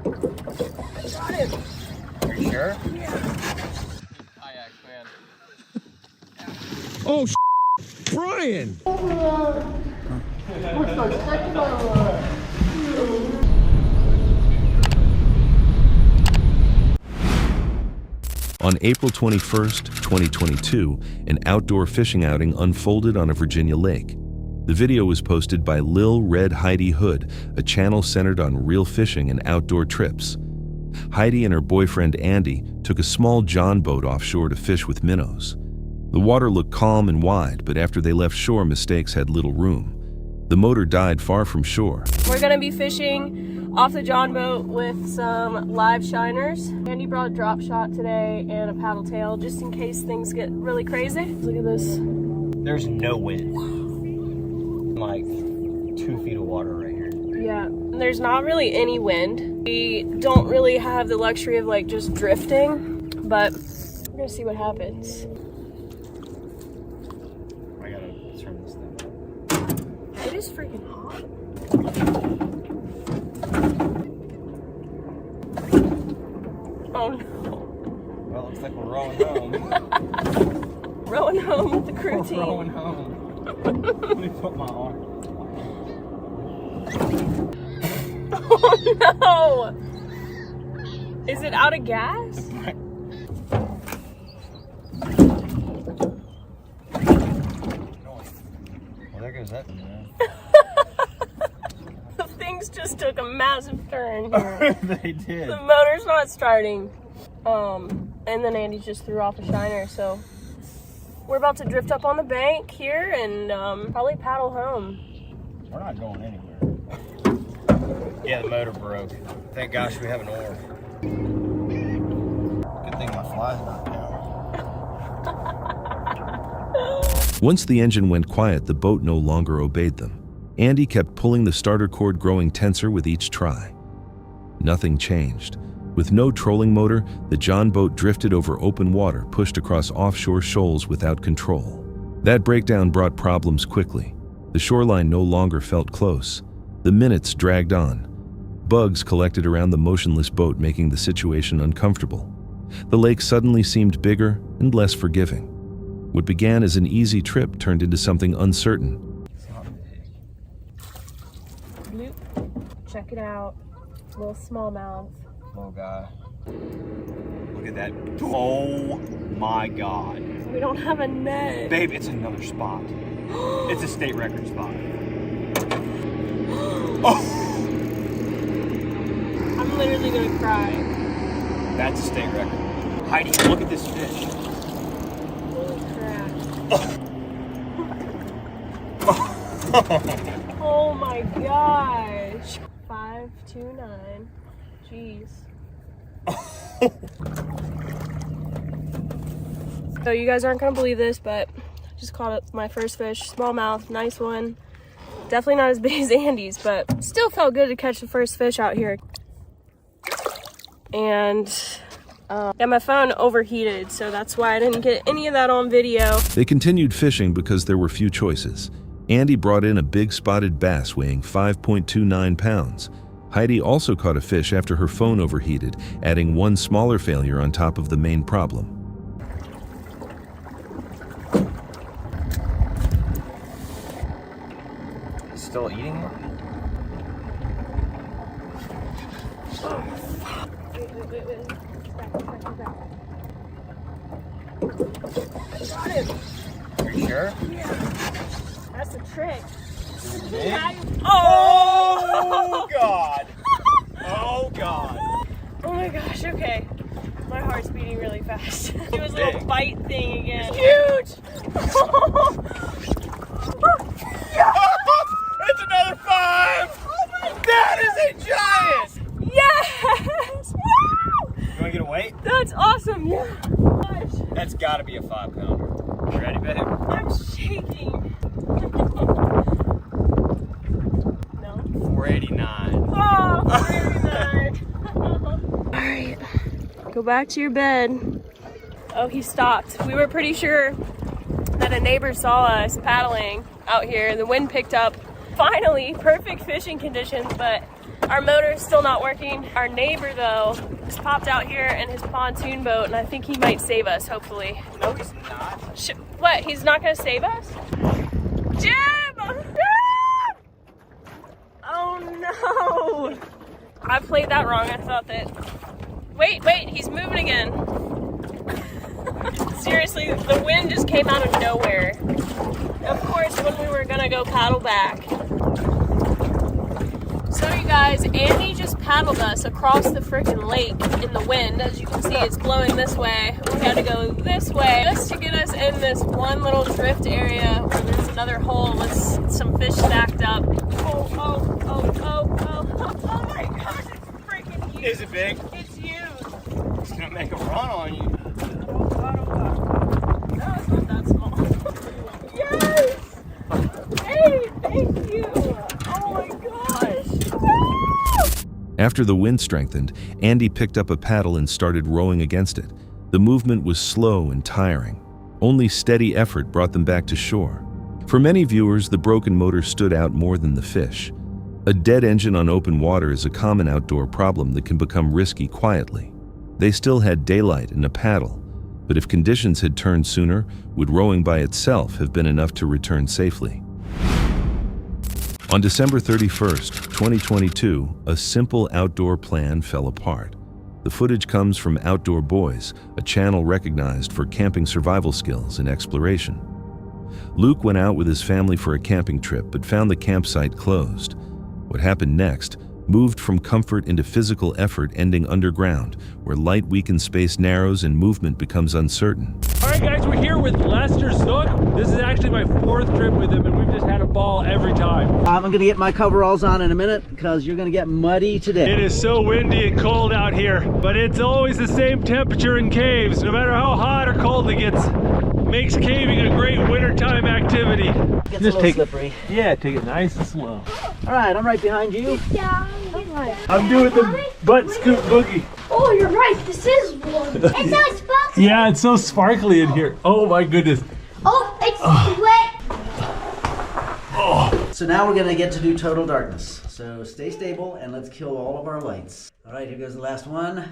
Got him. Are you sure? Yeah. Kayak, man. Oh, Brian! On April 21st, 2022, an outdoor fishing outing unfolded on a Virginia lake. The video was posted by Lil Red Heidi Hood, a channel centered on real fishing and outdoor trips. Heidi and her boyfriend Andy took a small John boat offshore to fish with minnows. The water looked calm and wide, but after they left shore, mistakes had little room. The motor died far from shore. We're gonna be fishing off the John boat with some live shiners. Andy brought a drop shot today and a paddle tail just in case things get really crazy. Look at this. There's no wind. Like 2 feet of water right here. Yeah, there's not really any wind. We don't really have the luxury of like just drifting, but we're gonna see what happens. I gotta turn this thing. It is freaking hot. Oh no. Well, looks like we're rowing home. Rowing home with the crew team. We're rowing home. Let me put my arm. Oh no! Is it out of gas? Well, there goes that man. Things just took a massive turn here. They did. The motor's not starting. And then Andy just threw off a shiner, so we're about to drift up on the bank here and probably paddle home. We're not going anywhere. Yeah, the motor broke. Thank gosh we have an oar. Good thing my fly's not down. Once the engine went quiet, the boat no longer obeyed them. Andy kept pulling the starter cord, growing tenser with each try. Nothing changed. With no trolling motor, the John boat drifted over open water, pushed across offshore shoals without control. That breakdown brought problems quickly. The shoreline no longer felt close. The minutes dragged on. Bugs collected around the motionless boat, making the situation uncomfortable. The lake suddenly seemed bigger and less forgiving. What began as an easy trip turned into something uncertain. Bloop. Check it out. Little smallmouth. Little guy. Look at that. Oh my God. We don't have a net. Babe, it's another spot. It's a state record spot. Oh! I'm literally gonna cry. That's a state record. Heidi, look at this fish. Holy crap. Oh my gosh. 529. Jeez. So you guys aren't gonna believe this, but I just caught up my first fish. Smallmouth, nice one. Definitely not as big as Andy's, but still felt good to catch the first fish out here. And yeah, my phone overheated, so that's why I didn't get any of that on video. They continued fishing because there were few choices. Andy brought in a big spotted bass weighing 5.29 pounds. Heidi also caught a fish after her phone overheated, adding one smaller failure on top of the main problem. Still eating it? Wait. Got him. Are you sure? Yeah. That's a trick. Big? Oh! God! Oh God! Oh my gosh, okay. My heart's beating really fast. It was a little Big. bite thing again. Huge! It's another 5! Oh my That is a giant! Yes! Woo! You wanna get a weight? That's awesome, yeah. Gosh, That's gotta be a 5-pounder. You ready, babe? I'm shaking. No? 489. Oh, very nice. Alright, go back to your bed. Oh, he stopped. We were pretty sure that a neighbor saw us paddling out here. The wind picked up. Finally, perfect fishing conditions, but Our motor is still not working. Our neighbor, though, just popped out here in his pontoon boat, and I think he might save us, hopefully. No, he's not. What? He's not gonna save us? Jim! Oh no! I played that wrong. I thought that. Wait, he's moving again. Seriously, the wind just came out of nowhere. Of course, when we were gonna go paddle back. So you guys, Andy just paddled us across the freaking lake in the wind. As you can see, it's blowing this way. We had to go this way just to get us in this one little drift area where there's another hole with some fish stacked up. Oh my gosh, it's freaking huge. Is it big? It's huge. It's gonna make a run on you. Oh god. No, it's not that small. Yes! Hey, thank you. Oh my gosh. After the wind strengthened, Andy picked up a paddle and started rowing against it. The movement was slow and tiring. Only steady effort brought them back to shore. For many viewers, the broken motor stood out more than the fish. A dead engine on open water is a common outdoor problem that can become risky quietly. They still had daylight and a paddle, but if conditions had turned sooner, would rowing by itself have been enough to return safely? On December 31st, 2022, a simple outdoor plan fell apart. The footage comes from Outdoor Boys, a channel recognized for camping survival skills and exploration. Luke went out with his family for a camping trip but found the campsite closed. What happened next moved from comfort into physical effort, ending underground, where light weakens, space narrows, and movement becomes uncertain. All right, guys, we're here with Lester Snook. This is actually my 4th trip with him, and we've just had a ball every time. I'm gonna get my coveralls on in a minute because you're gonna get muddy today. It is so windy and cold out here, but it's always the same temperature in caves. No matter how hot or cold it gets, makes caving a great wintertime activity. It's just a little slippery. Yeah, take it nice and slow. All right, I'm right behind you. I'm doing the butt scoop boogie. Oh, you're right. This is one. It's so sparkly. Yeah, it's so sparkly in here. Oh my goodness. Oh, it's wet. So now we're gonna get to do total darkness. So stay stable and let's kill all of our lights. All right, here goes the last one.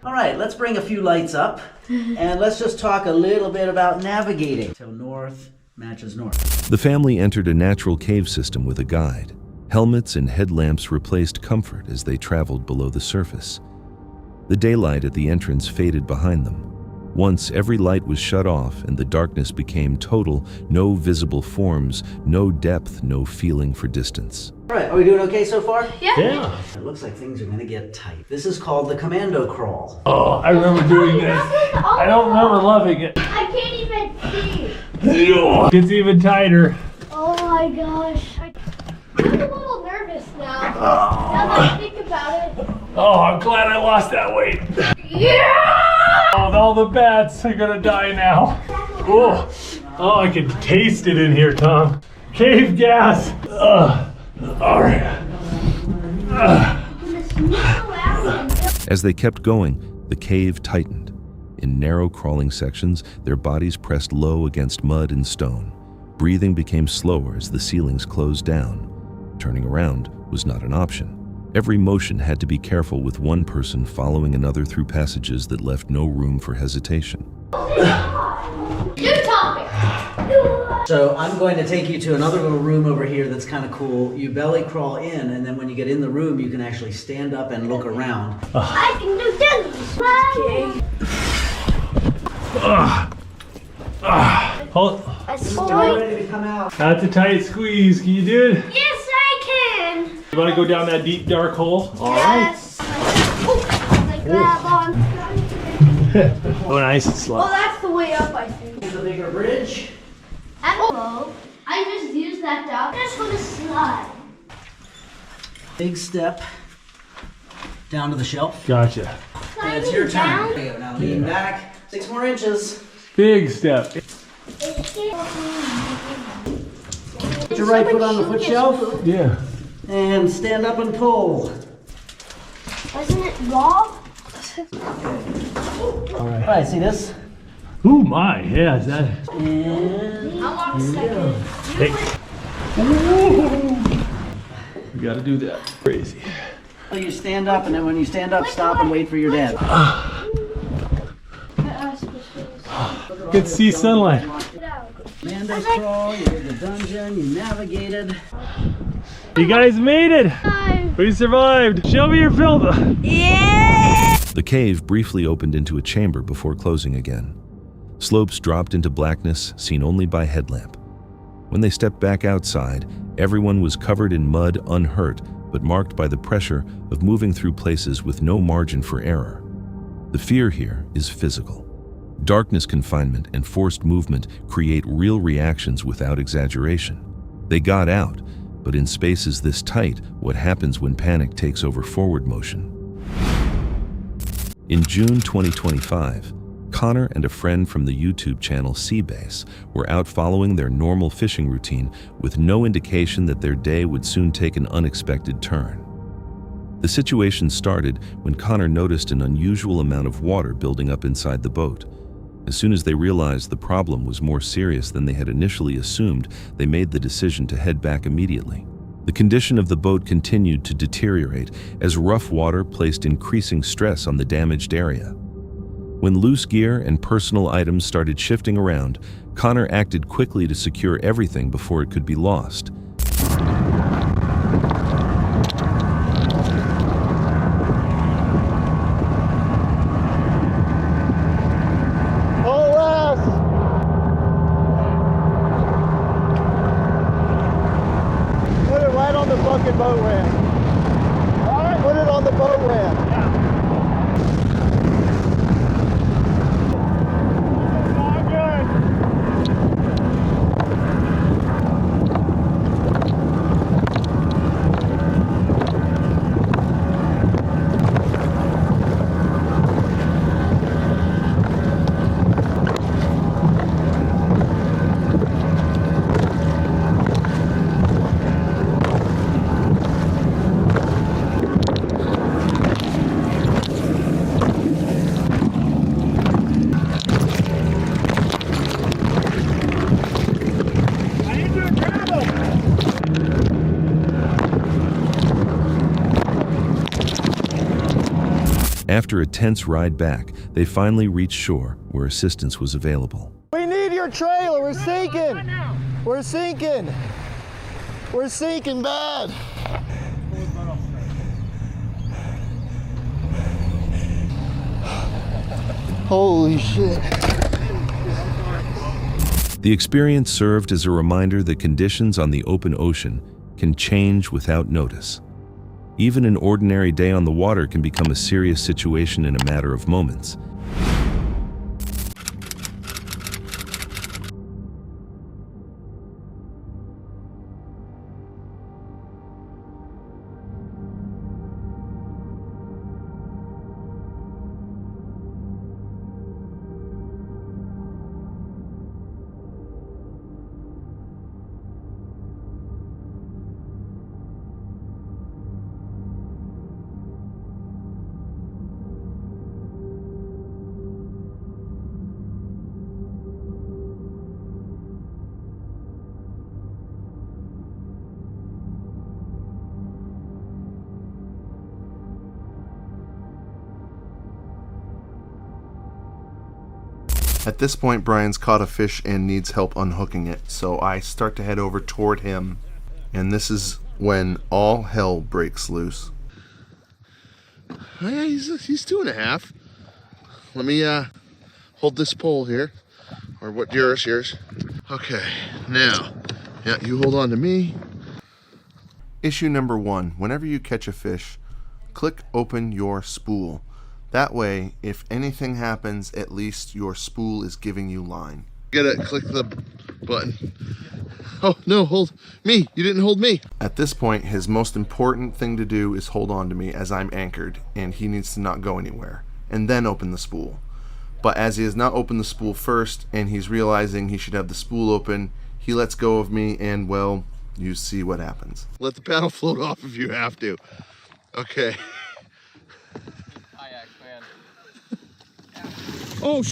All right, let's bring a few lights up and let's just talk a little bit about navigating. So north matches north. The family entered a natural cave system with a guide. Helmets and headlamps replaced comfort as they traveled below the surface. The daylight at the entrance faded behind them. Once every light was shut off and the darkness became total, no visible forms, no depth, no feeling for distance. All right, are we doing okay so far? Yeah. It looks like things are gonna get tight. This is called the commando crawl. Oh, I remember doing this. I don't remember loving it. I can't even see. It's even tighter. Oh my gosh. I'm a little nervous now. Now that I think about it. Oh, I'm glad I lost that weight. Yeah! Oh, all the bats are gonna die now. Oh, I can taste it in here, Tom. Cave gas. All right. As they kept going, the cave tightened. In narrow crawling sections, their bodies pressed low against mud and stone. Breathing became slower as the ceilings closed down. Turning around was not an option. Every motion had to be careful, with one person following another through passages that left no room for hesitation. New topic. So I'm going to take you to another little room over here that's kind of cool. You belly crawl in, and then when you get in the room, you can actually stand up and look around. I can do this. Hold. Ready to come out. That's a tight squeeze. Can you do it? Yes, I can. You want to go down that deep, dark hole? All right. Yes. I grab on. Oh, nice and slow. Oh, that's the way up, I think. Here's a bigger bridge. Hello. I just used that dock. I just want to slide. Big step down to the shelf. Gotcha. And it's your turn. There you go. Now lean back 6 more inches. Big step. Put your right foot on the foot shelf Yeah. and stand up and pull. Wasn't it raw? All right, see this? Ooh, my. Yeah, is that. And I want a second. Hey. We gotta do that. Crazy. So you stand up, and then when you stand up, stop and wait for your dad. Good see sunlight. Amanda's crawl, you did the dungeon, you navigated. You guys made it! We survived! Show me your film! Yeah! The cave briefly opened into a chamber before closing again. Slopes dropped into blackness, seen only by headlamp. When they stepped back outside, everyone was covered in mud, unhurt, but marked by the pressure of moving through places with no margin for error. The fear here is physical. Darkness confinement and forced movement create real reactions without exaggeration. They got out, but in spaces this tight, what happens when panic takes over forward motion? In June 2025, Connor and a friend from the YouTube channel Seabase were out following their normal fishing routine with no indication that their day would soon take an unexpected turn. The situation started when Connor noticed an unusual amount of water building up inside the boat. As soon as they realized the problem was more serious than they had initially assumed, they made the decision to head back immediately. The condition of the boat continued to deteriorate as rough water placed increasing stress on the damaged area. When loose gear and personal items started shifting around, Connor acted quickly to secure everything before it could be lost. Boat ramp. All right, put it on the boat ramp. After a tense ride back, they finally reached shore where assistance was available. We need your trailer. We're sinking. We're sinking. We're sinking bad. Holy shit. The experience served as a reminder that conditions on the open ocean can change without notice. Even an ordinary day on the water can become a serious situation in a matter of moments. At this point, Brian's caught a fish and needs help unhooking it, so I start to head over toward him, and this is when all hell breaks loose. Oh yeah, he's 2.5. Let me hold this pole here, or what? Yours. Okay, now, yeah, you hold on to me. Issue number 1: whenever you catch a fish, click open your spool. That way, if anything happens, at least your spool is giving you line. You gotta click the button. Oh, no, hold me. You didn't hold me. At this point, his most important thing to do is hold on to me as I'm anchored, and he needs to not go anywhere, and then open the spool. But as he has not opened the spool first, and he's realizing he should have the spool open, he lets go of me, and, well, you see what happens. Let the paddle float off if you have to. Okay. Oh,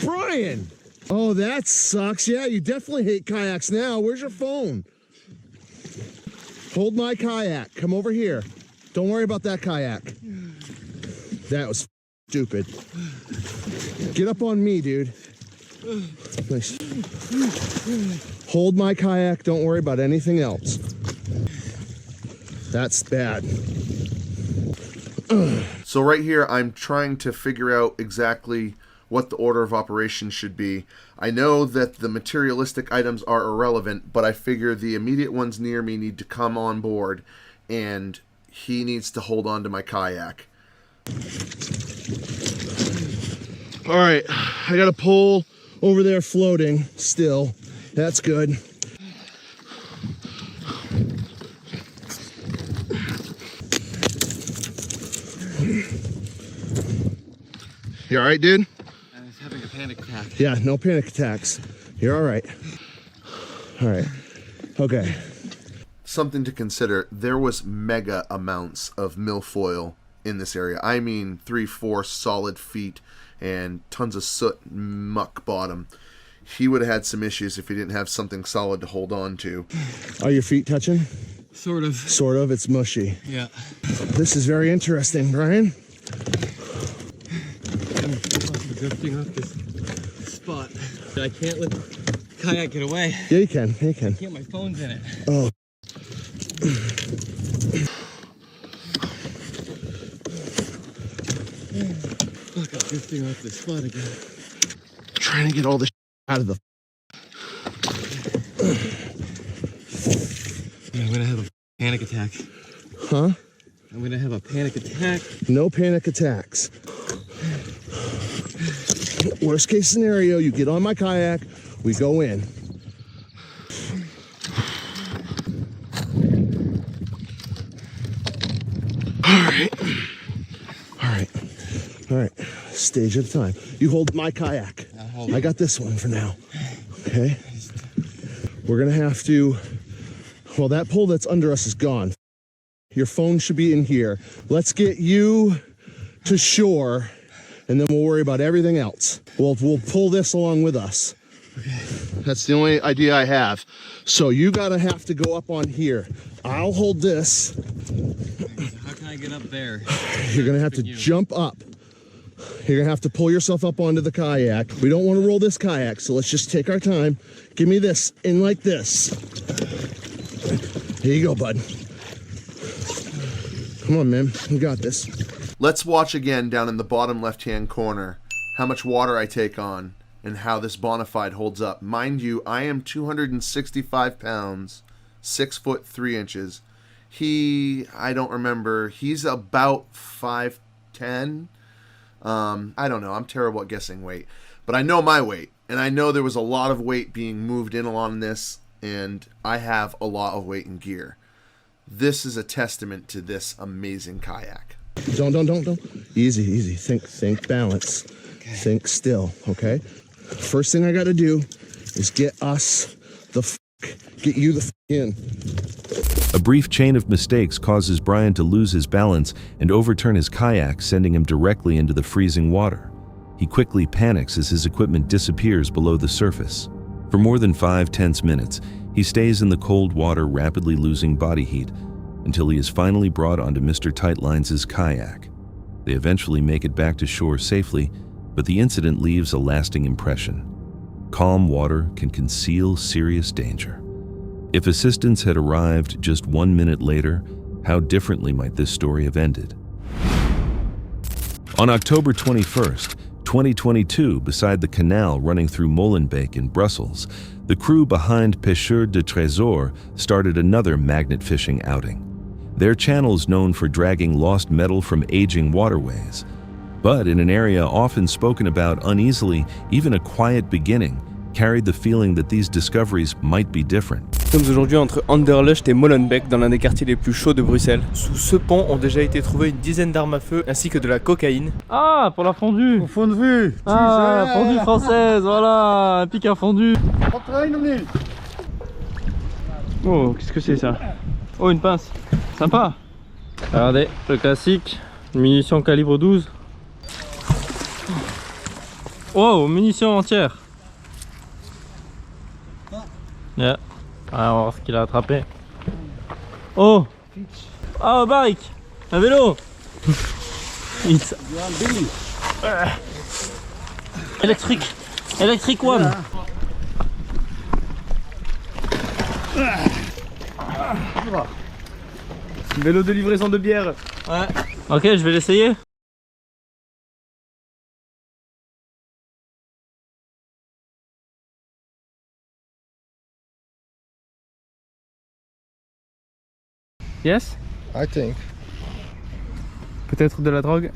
Brian! Oh, that sucks. Yeah, you definitely hate kayaks now. Where's your phone? Hold my kayak. Come over here. Don't worry about that kayak. That was stupid. Get up on me, dude. Nice. Hold my kayak. Don't worry about anything else. That's bad. So right here, I'm trying to figure out exactly what the order of operations should be. I know that the materialistic items are irrelevant, but I figure the immediate ones near me need to come on board, and he needs to hold on to my kayak. All right, I got a pole over there floating still. That's good. You all right, dude? I was having a panic attack. Yeah, no panic attacks. You're all right. All right. Okay. Something to consider, there was mega amounts of milfoil in this area. I mean 3-4 solid feet and tons of soot, muck bottom. He would have had some issues if he didn't have something solid to hold on to. Are your feet touching? Sort of. Sort of. It's mushy. Yeah. This is very interesting, Brian. I'm drifting off this spot. I can't let the kayak get away. Yeah, you can. Yeah, you can. My phone's in it. Oh. Fuck, I'm drifting off this spot again. Trying to get all this out of the... I'm gonna have a panic attack. Huh? I'm gonna have a panic attack. No panic attacks. Worst case scenario, you get on my kayak, we go in. All right. Stage at a time. You hold my kayak. I got this one for now. Okay? We're gonna have to, well, that pole that's under us is gone. Your phone should be in here. Let's get you to shore, and then we'll worry about everything else. We'll pull this along with us. Okay. That's the only idea I have. So you have to go up on here. I'll hold this. How can I get up there? You're gonna have to jump up. You're gonna have to pull yourself up onto the kayak. We don't want to roll this kayak, so let's just take our time. Give me this in like this. Here you go, bud. Come on, man. You got this. Let's watch again down in the bottom left-hand corner how much water I take on and how this Bonafide holds up. Mind you, I am 265 pounds, 6 foot 3 inches. I don't remember, he's about 5'10". I don't know, I'm terrible at guessing weight. But I know my weight, and I know there was a lot of weight being moved in along this, and I have a lot of weight and gear. This is a testament to this amazing kayak. Don't. Easy. Think balance. Okay. Think still, okay? First thing I gotta do is get you the in. A brief chain of mistakes causes Brian to lose his balance and overturn his kayak, sending him directly into the freezing water. He quickly panics as his equipment disappears below the surface. For more than 5 tense minutes, he stays in the cold water, rapidly losing body heat, until he is finally brought onto Mr. Tightlines's kayak. They eventually make it back to shore safely, but the incident leaves a lasting impression. Calm water can conceal serious danger. If assistance had arrived just 1 minute later, how differently might this story have ended? On October 21st, 2022, beside the canal running through Molenbeek in Brussels, the crew behind Pêcheurs de Trésor started another magnet fishing outing. Their channel's known for dragging lost metal from aging waterways. But in an area often spoken about uneasily, even a quiet beginning carried the feeling that these discoveries might be different. Nous sommes aujourd'hui entre Anderlecht et Molenbeek, dans l'un des quartiers les plus chauds de Bruxelles. Sous ce pont ont déjà été trouvées une dizaine d'armes à feu ainsi que de la cocaïne. Ah, pour la fondue. Pour fondue. Ah, fondue française, voilà, un pic à fondue. Oh, qu'est-ce que c'est ça? Oh, une pince. Sympa. Regardez, le classique, munitions calibre 12. Wow, munitions entières. Yeah. Ah, on va voir ce qu'il a attrapé. Oh! Ah, barrique! Un vélo. It's Electric one. Vélo de livraison de bière. Ouais. Ok, je vais l'essayer. Yes? I think. Peut-être de la drogue?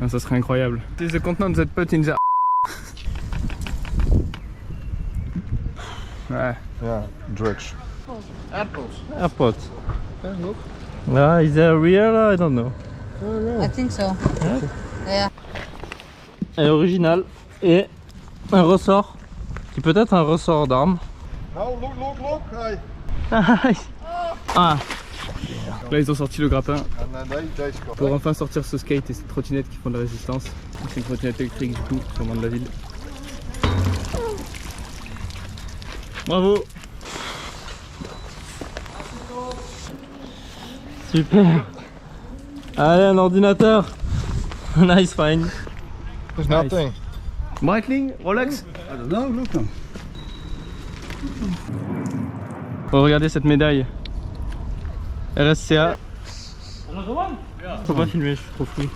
Ah, ça serait incroyable. It is the content that put in the... Ouais. Yeah, drugs. AirPods. Is there real? I don't know. I think so. Yeah. Elle est originale et un ressort qui peut être un ressort d'arme. No, look. Ah. Là ils ont sorti le grappin pour enfin sortir ce skate et cette trottinette qui font de la résistance. C'est une trottinette électrique du coup, sûrement de la ville. Bravo. Super. Allez, un ordinateur. Nice find. There's nothing. Breitling, Rolex. I don't know, look them. Oh, regardez cette médaille. RSCA. Faut pas filmer, je suis trop fou.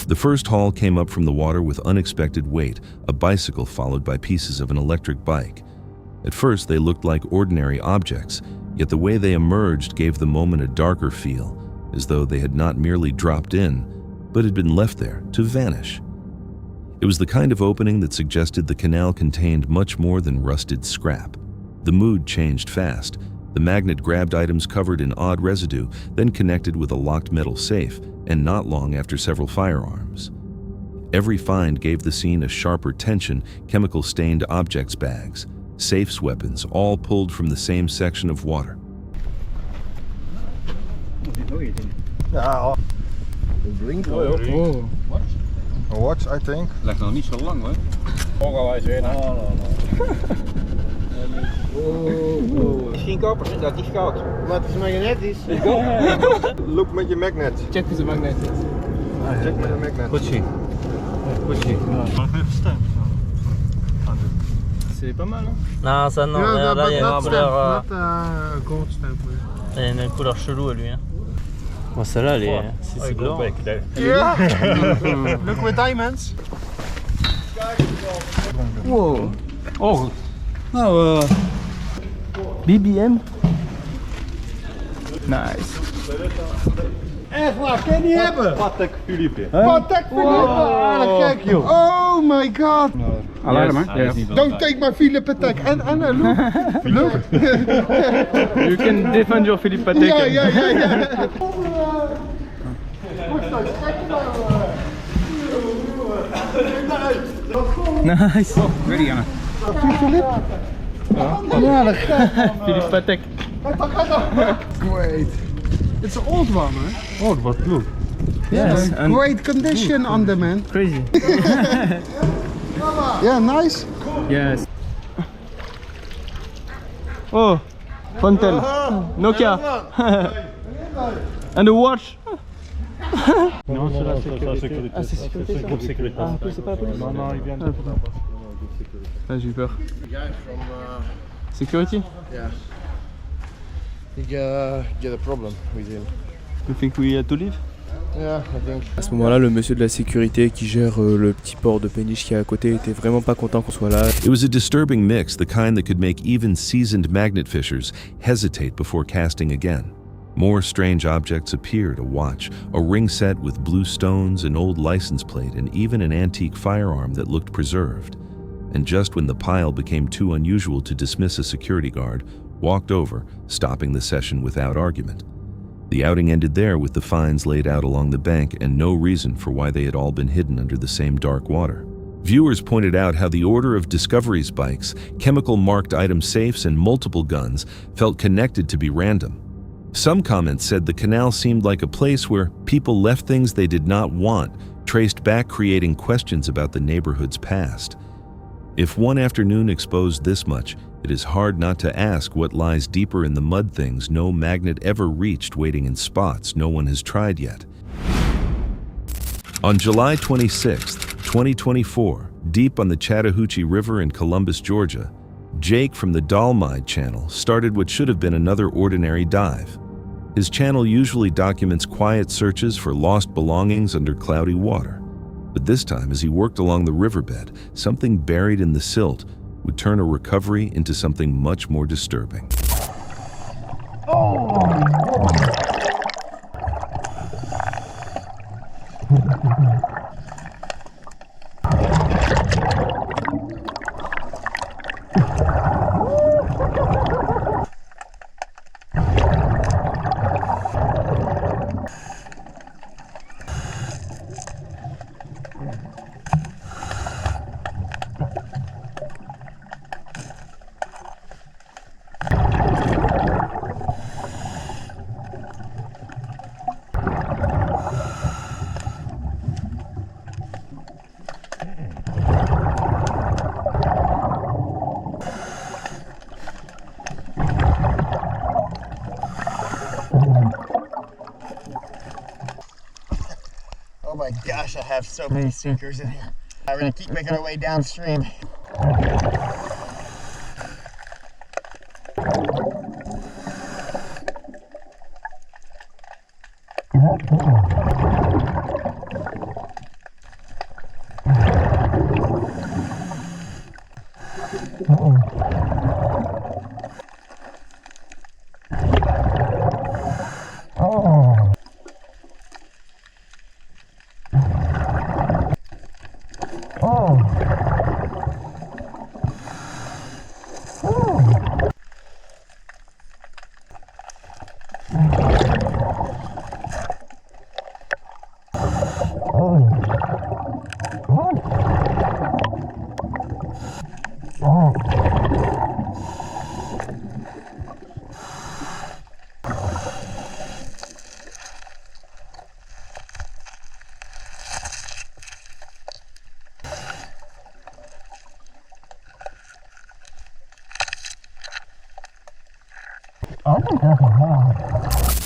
The first haul came up from the water with unexpected weight, a bicycle followed by pieces of an electric bike. At first they looked like ordinary objects, yet the way they emerged gave the moment a darker feel, as though they had not merely dropped in, but had been left there to vanish. It was the kind of opening that suggested the canal contained much more than rusted scrap. The mood changed fast. The magnet grabbed items covered in odd residue, then connected with a locked metal safe, and not long after several firearms. Every find gave the scene a sharper tension, chemical-stained objects bags, safes, weapons, all pulled from the same section of water. Ja, het blinkt wel. Wat? Een watch, I think. Lijkt nog niet zo lang hoor. Ongewijs weer. Misschien koper, dat is goud. Maar het is magnetisch. Look met je magnet. Check with the magnet. Check met je magnet. Goed zien. Goed zien. C'est pas mal, hein? Non, ça non. Là, il y a une couleur. Gold stamp. Il y a une couleur chelou à lui. Hein. Bon, celle-là, elle est. C'est blanc. Yeah. Look with diamonds. Wow. Oh. Oh. BBM. Nice. Echt waar, kan je niet hebben? Patek Philippe. Patek Philippe, dat kijk joh. Oh my god. Alarm hè? Yes. Don't take my Philippe Patek. And look. Look. You can defend your Philippe Patek. Ja. Nice. Ready Anna. Philippe Patek. Great. It's an old one hè? Old but look. Yes. And Great condition on the man. crazy. Yeah, nice. Yes. Oh, Fontel. Nokia. And a watch. Non, c'est la sécurité. Ah, c'est sécurité, ça. Groupe sécurité. Ah, c'est pas la police. Non, il vient de... Ah, j'ai eu peur. Guy from Security? yeah. He get a problem with him. You think we had to leave? Yeah, I think. À ce moment-là, le monsieur de la sécurité qui gère le petit port de péniche qui est à côté était vraiment pas content qu'on soit là. It was a disturbing mix, the kind that could make even seasoned magnet fishers hesitate before casting again. More strange objects appear to watch, a ring set with blue stones, an old license plate, and even an antique firearm that looked preserved. And just when the pile became too unusual to dismiss a security guard, walked over, stopping the session without argument. The outing ended there with the finds laid out along the bank and no reason for why they had all been hidden under the same dark water. Viewers pointed out how the order of Discovery's bikes, chemical-marked item safes, and multiple guns felt connected to be random. Some comments said the canal seemed like a place where people left things they did not want, traced back, creating questions about the neighborhood's past. If one afternoon exposed this much, It is hard not to ask what lies deeper in the mud things no magnet ever reached, waiting in spots no one has tried yet. On July 26, 2024, deep on the Chattahoochee River in Columbus, Georgia, Jake from the DALLMYD channel started what should have been another ordinary dive. His channel usually documents quiet searches for lost belongings under cloudy water. But this time, as he worked along the riverbed, something buried in the silt would turn a recovery into something much more disturbing. Oh my gosh, I have so many sinkers in here. We're gonna keep making our way downstream.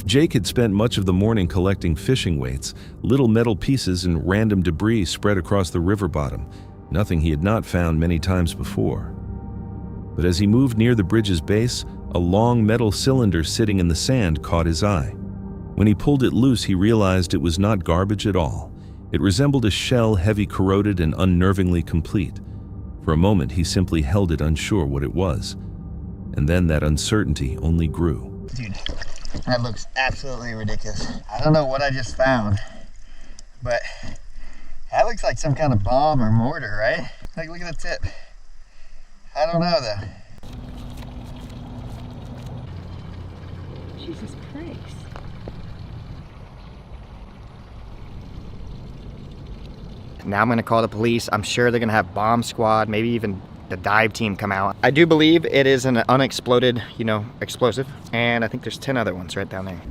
Jake had spent much of the morning collecting fishing weights, little metal pieces and random debris spread across the river bottom, nothing he had not found many times before. But as he moved near the bridge's base, a long metal cylinder sitting in the sand caught his eye. When he pulled it loose, he realized it was not garbage at all. It resembled a shell, heavy, corroded, and unnervingly complete. For a moment, he simply held it, unsure what it was. And then that uncertainty only grew. Dude, that looks absolutely ridiculous. I don't know what I just found, but that looks like some kind of bomb or mortar, right? Like, look at the tip. I don't know though. Jesus Christ. Now I'm gonna call the police. I'm sure they're gonna have bomb squad, maybe even the dive team come out. I do believe it is an unexploded, explosive, and I think there's 10 other ones right down there.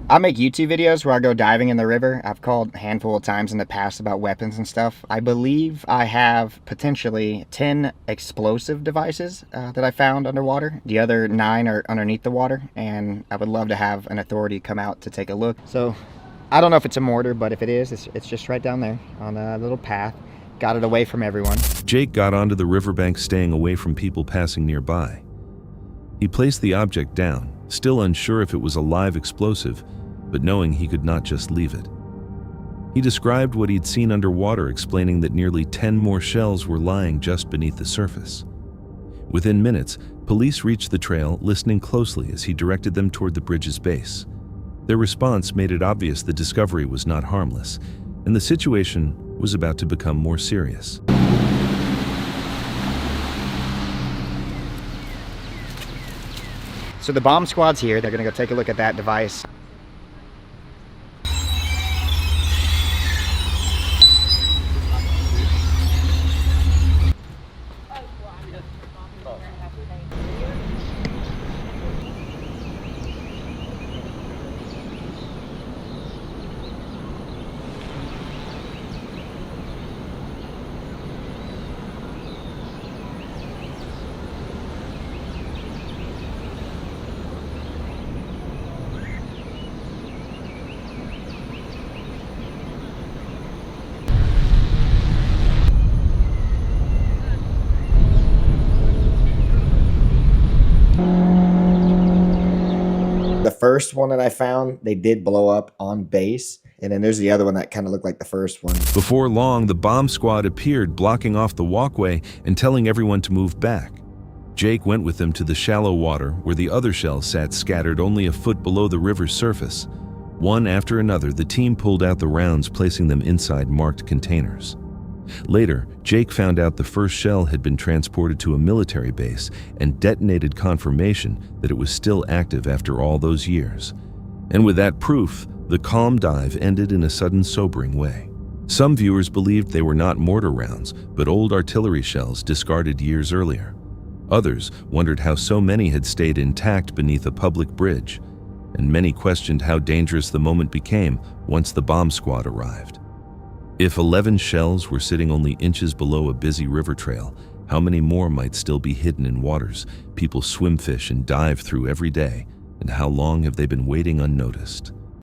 I make YouTube videos where I go diving in the river. I've called a handful of times in the past about weapons and stuff. I believe I have potentially 10 explosive devices that I found underwater. The other 9 are underneath the water, and I would love to have an authority come out to take a look. So I don't know if it's a mortar, but if it is, it's just right down there on a little path. Got it away from everyone. Jake got onto the riverbank, staying away from people passing nearby. He placed the object down, still unsure if it was a live explosive, but knowing he could not just leave it. He described what he'd seen underwater, explaining that nearly 10 more shells were lying just beneath the surface. Within minutes, police reached the trail, listening closely as he directed them toward the bridge's base. Their response made it obvious the discovery was not harmless, and the situation was about to become more serious. So the bomb squad's here. They're gonna go take a look at that device. first one that I found, they did blow up on base. And then there's the other one that kind of looked like the first one. Before long, the bomb squad appeared, blocking off the walkway and telling everyone to move back. Jake went with them to the shallow water where the other shells sat scattered only a foot below the river's surface. One after another, the team pulled out the rounds, placing them inside marked containers. Later, Jake found out the first shell had been transported to a military base and detonated, confirmation that it was still active after all those years. And with that proof, the calm dive ended in a sudden sobering way. Some viewers believed they were not mortar rounds, but old artillery shells discarded years earlier. Others wondered how so many had stayed intact beneath a public bridge, and many questioned how dangerous the moment became once the bomb squad arrived. If 11 shells were sitting only inches below a busy river trail, how many more might still be hidden in waters people swim, fish, and dive through every day, and how long have they been waiting unnoticed?